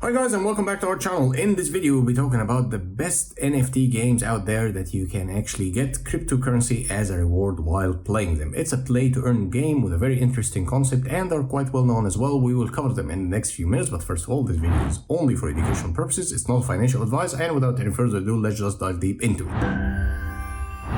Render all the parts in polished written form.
Hi guys, and welcome back to our channel. In this video we'll be talking about the best NFT games out there that you can actually get cryptocurrency as a reward while playing them. It's a play to earn game with a very interesting concept and are quite well known as well. We will cover them in the next few minutes, but first of all, this video is only for educational purposes. It's not financial advice, and without any further ado, let's just dive deep into it.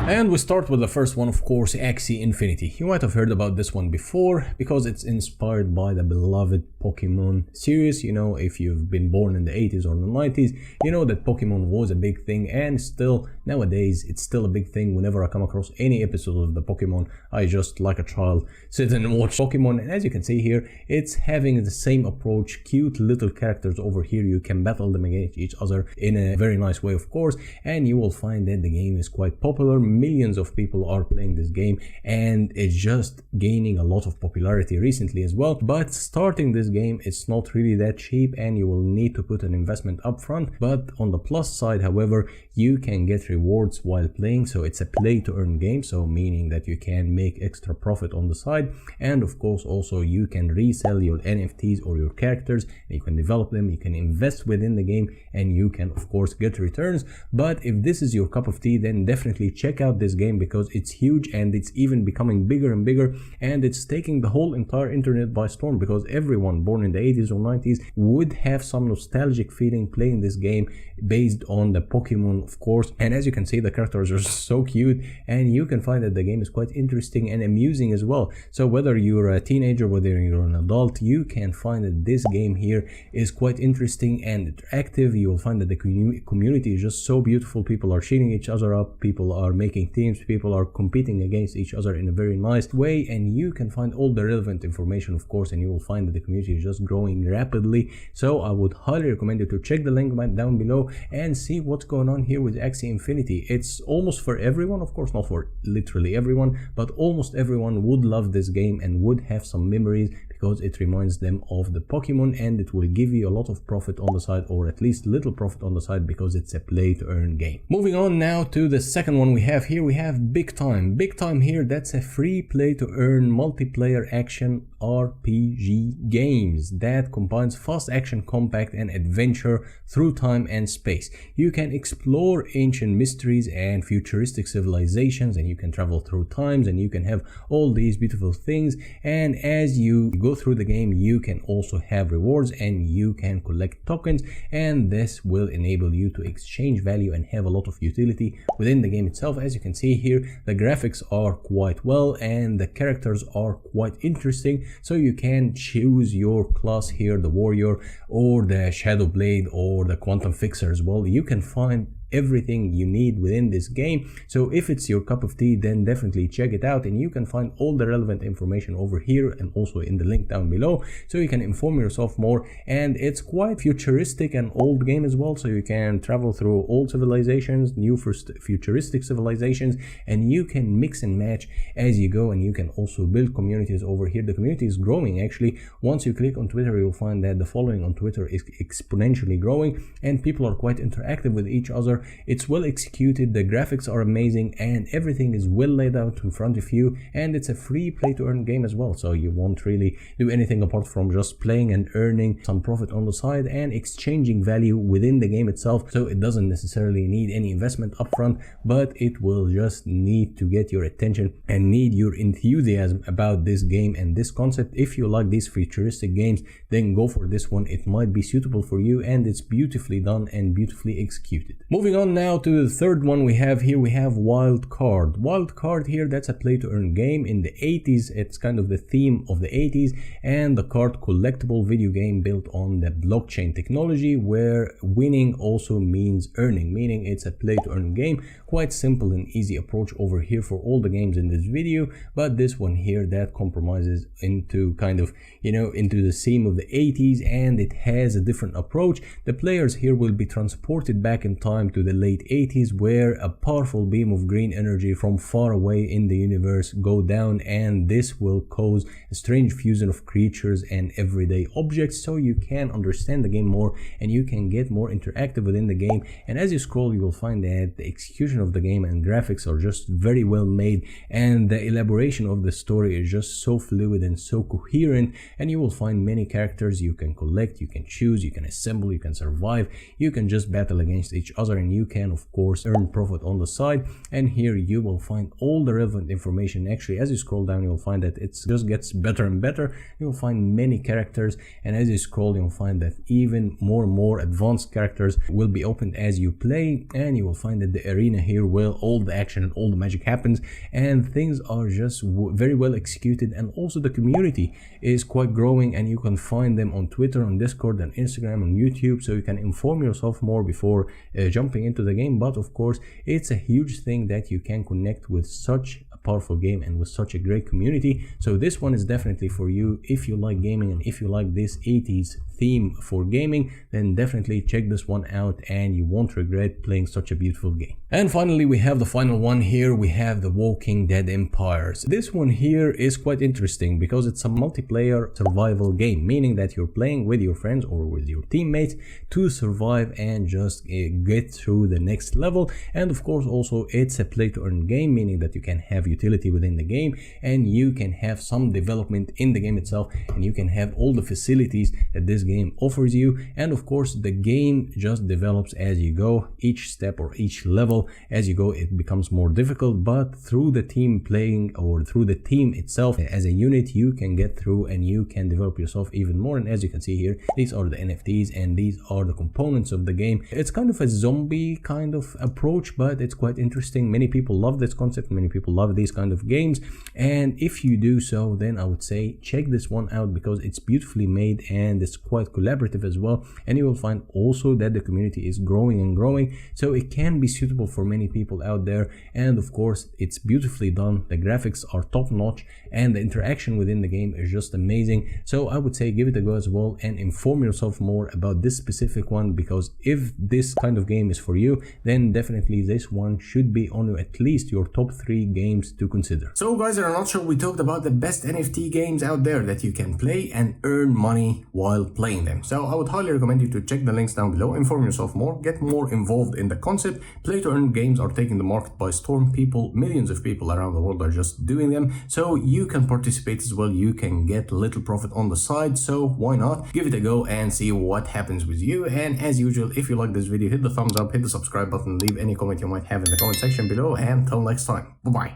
And we start with the first one, of course, Axie Infinity. You might have heard about this one before because it's inspired by the beloved Pokemon series. You know, if you've been born in the 80s or the 90s, you know that Pokemon was a big thing, and still nowadays it's still a big thing. Whenever I come across any episode of the Pokemon, I just, like a child, sit and watch Pokemon. And as you can see here, it's having the same approach. Cute little characters over here. You can battle them against each other in a very nice way, of course, and you will find that the game is quite popular. Millions of people are playing this game, and it's just gaining a lot of popularity recently as well. But starting this game, it's not really that cheap, and you will need to put an investment up front. But on the plus side, however, you can get rewards while playing, so it's a play to earn game, so meaning that you can make extra profit on the side. And of course also you can resell your NFTs or your characters, and you can develop them, you can invest within the game, and you can of course get returns. But if this is your cup of tea, then definitely check out this game because it's huge, and it's even becoming bigger and bigger, and it's taking the whole entire internet by storm, because everyone born in the 80s or 90s would have some nostalgic feeling playing this game based on the Pokemon, of course. And as you can see, the characters are so cute, and you can find that the game is quite interesting and amusing as well. So whether you're a teenager, whether you're an adult, you can find that this game here is quite interesting and interactive. You will find that the community is just so beautiful. People are cheering each other up, people are making teams, people are competing against each other in a very nice way, and you can find all the relevant information, of course, and you will find that the community is just growing rapidly. So I would highly recommend you to check the link down below and see what's going on here with Axie Infinity. It's almost for everyone, of course not for literally everyone, but almost everyone would love this game and would have some memories, because it reminds them of the Pokemon, and it will give you a lot of profit on the side, or at least little profit on the side, because it's a play to earn game. Moving on now to the second one we have here, we have Big Time. Big Time here, that's a free play to earn multiplayer action RPG games that combines fast action, compact, and adventure through time and space. You can explore ancient mysteries and futuristic civilizations, and you can travel through times, and you can have all these beautiful things. And as you go through the game, you can also have rewards, and you can collect tokens, and this will enable you to exchange value and have a lot of utility within the game itself. As you can see here, the graphics are quite well, and the characters are quite interesting. So you can choose your class here, the warrior or the shadow blade or the quantum fixer as well. You can find everything you need within this game. So if it's your cup of tea, then definitely check it out, and you can find all the relevant information over here and also in the link down below, so you can inform yourself more. And it's quite futuristic and old game as well, so you can travel through old civilizations, new futuristic civilizations, and you can mix and match as you go, and you can also build communities over here. The community is growing actually. Once you click on Twitter, you'll find that the following on Twitter is exponentially growing, and people are quite interactive with each other. It's well executed, the graphics are amazing, and everything is well laid out in front of you, and it's a free play to earn game as well, so you won't really do anything apart from just playing and earning some profit on the side and exchanging value within the game itself. So it doesn't necessarily need any investment upfront, but it will just need to get your attention and need your enthusiasm about this game and this concept. If you like these futuristic games, then go for this one. It might be suitable for you, and it's beautifully done and beautifully executed. Moving on now to the third one we have here, we have Wild Card. Wild Card here, that's a play to earn game in the 80s. It's kind of the theme of the 80s, and the card collectible video game built on the blockchain technology, where winning also means earning, meaning it's a play to earn game. Quite simple and easy approach over here for all the games in this video, but this one here that compromises into kind of, you know, into the theme of the 80s, and it has a different approach. The players here will be transported back in time to the late 80s, where a powerful beam of green energy from far away in the universe go down, and this will cause a strange fusion of creatures and everyday objects, so you can understand the game more and you can get more interactive within the game. And as you scroll, you will find that the execution of the game and graphics are just very well made, and the elaboration of the story is just so fluid and so coherent. And you will find many characters you can collect, you can choose, you can assemble, you can survive, you can just battle against each other, and you can of course earn profit on the side. And here you will find all the relevant information. Actually, as you scroll down, you'll find that it just gets better and better. You'll find many characters, and as you scroll, you'll find that even more and more advanced characters will be opened as you play. And you will find that the arena here, where all the action and all the magic happens, and things are just very well executed. And also the community is quite growing, and you can find them on Twitter, on Discord, and Instagram, and YouTube, so you can inform yourself more before jumping into the game. But of course, it's a huge thing that you can connect with such a powerful game and with such a great community. So this one is definitely for you if you like gaming, and if you like this 80s theme for gaming, then definitely check this one out and you won't regret playing such a beautiful game. And finally, we have the final one here. We have the Walking Dead Empires. This one here is quite interesting because it's a multiplayer survival game, meaning that you're playing with your friends or with your teammates to survive and just get through the next level. And of course, also it's a play to earn game, meaning that you can have utility within the game, and you can have some development in the game itself, and you can have all the facilities that this game offers you. And of course, the game just develops as you go. Each step or each level as you go, it becomes more difficult, but through the team playing or through the team itself as a unit, you can get through and you can develop yourself even more. And as you can see here, these are the NFTs and these are the components of the game. It's kind of a zombie kind of approach, but it's quite interesting. Many people love this concept, many people love these kind of games, and if you do so, then I would say check this one out because it's beautifully made and it's quite collaborative as well. And you will find also that the community is growing and growing, so it can be suitable for many people out there. And of course, it's beautifully done, the graphics are top notch, and the interaction within the game is just amazing. So I would say give it a go as well and inform yourself more about this specific one, because if this kind of game is for you, then definitely this one should be on at least your top 3 games to consider. So guys, in a nutshell, we talked about the best NFT games out there that you can play and earn money while playing them. So I would highly recommend you to check the links down below, inform yourself more, get more involved in the concept. Play to earn games are taking the market by storm. Millions of people around the world are just doing them, so you can participate as well. You can get a little profit on the side, so why not give it a go and see what happens with you. And as usual, if you like this video, hit the thumbs up, hit the subscribe button, leave any comment you might have in the comment section below, and until next time, bye bye.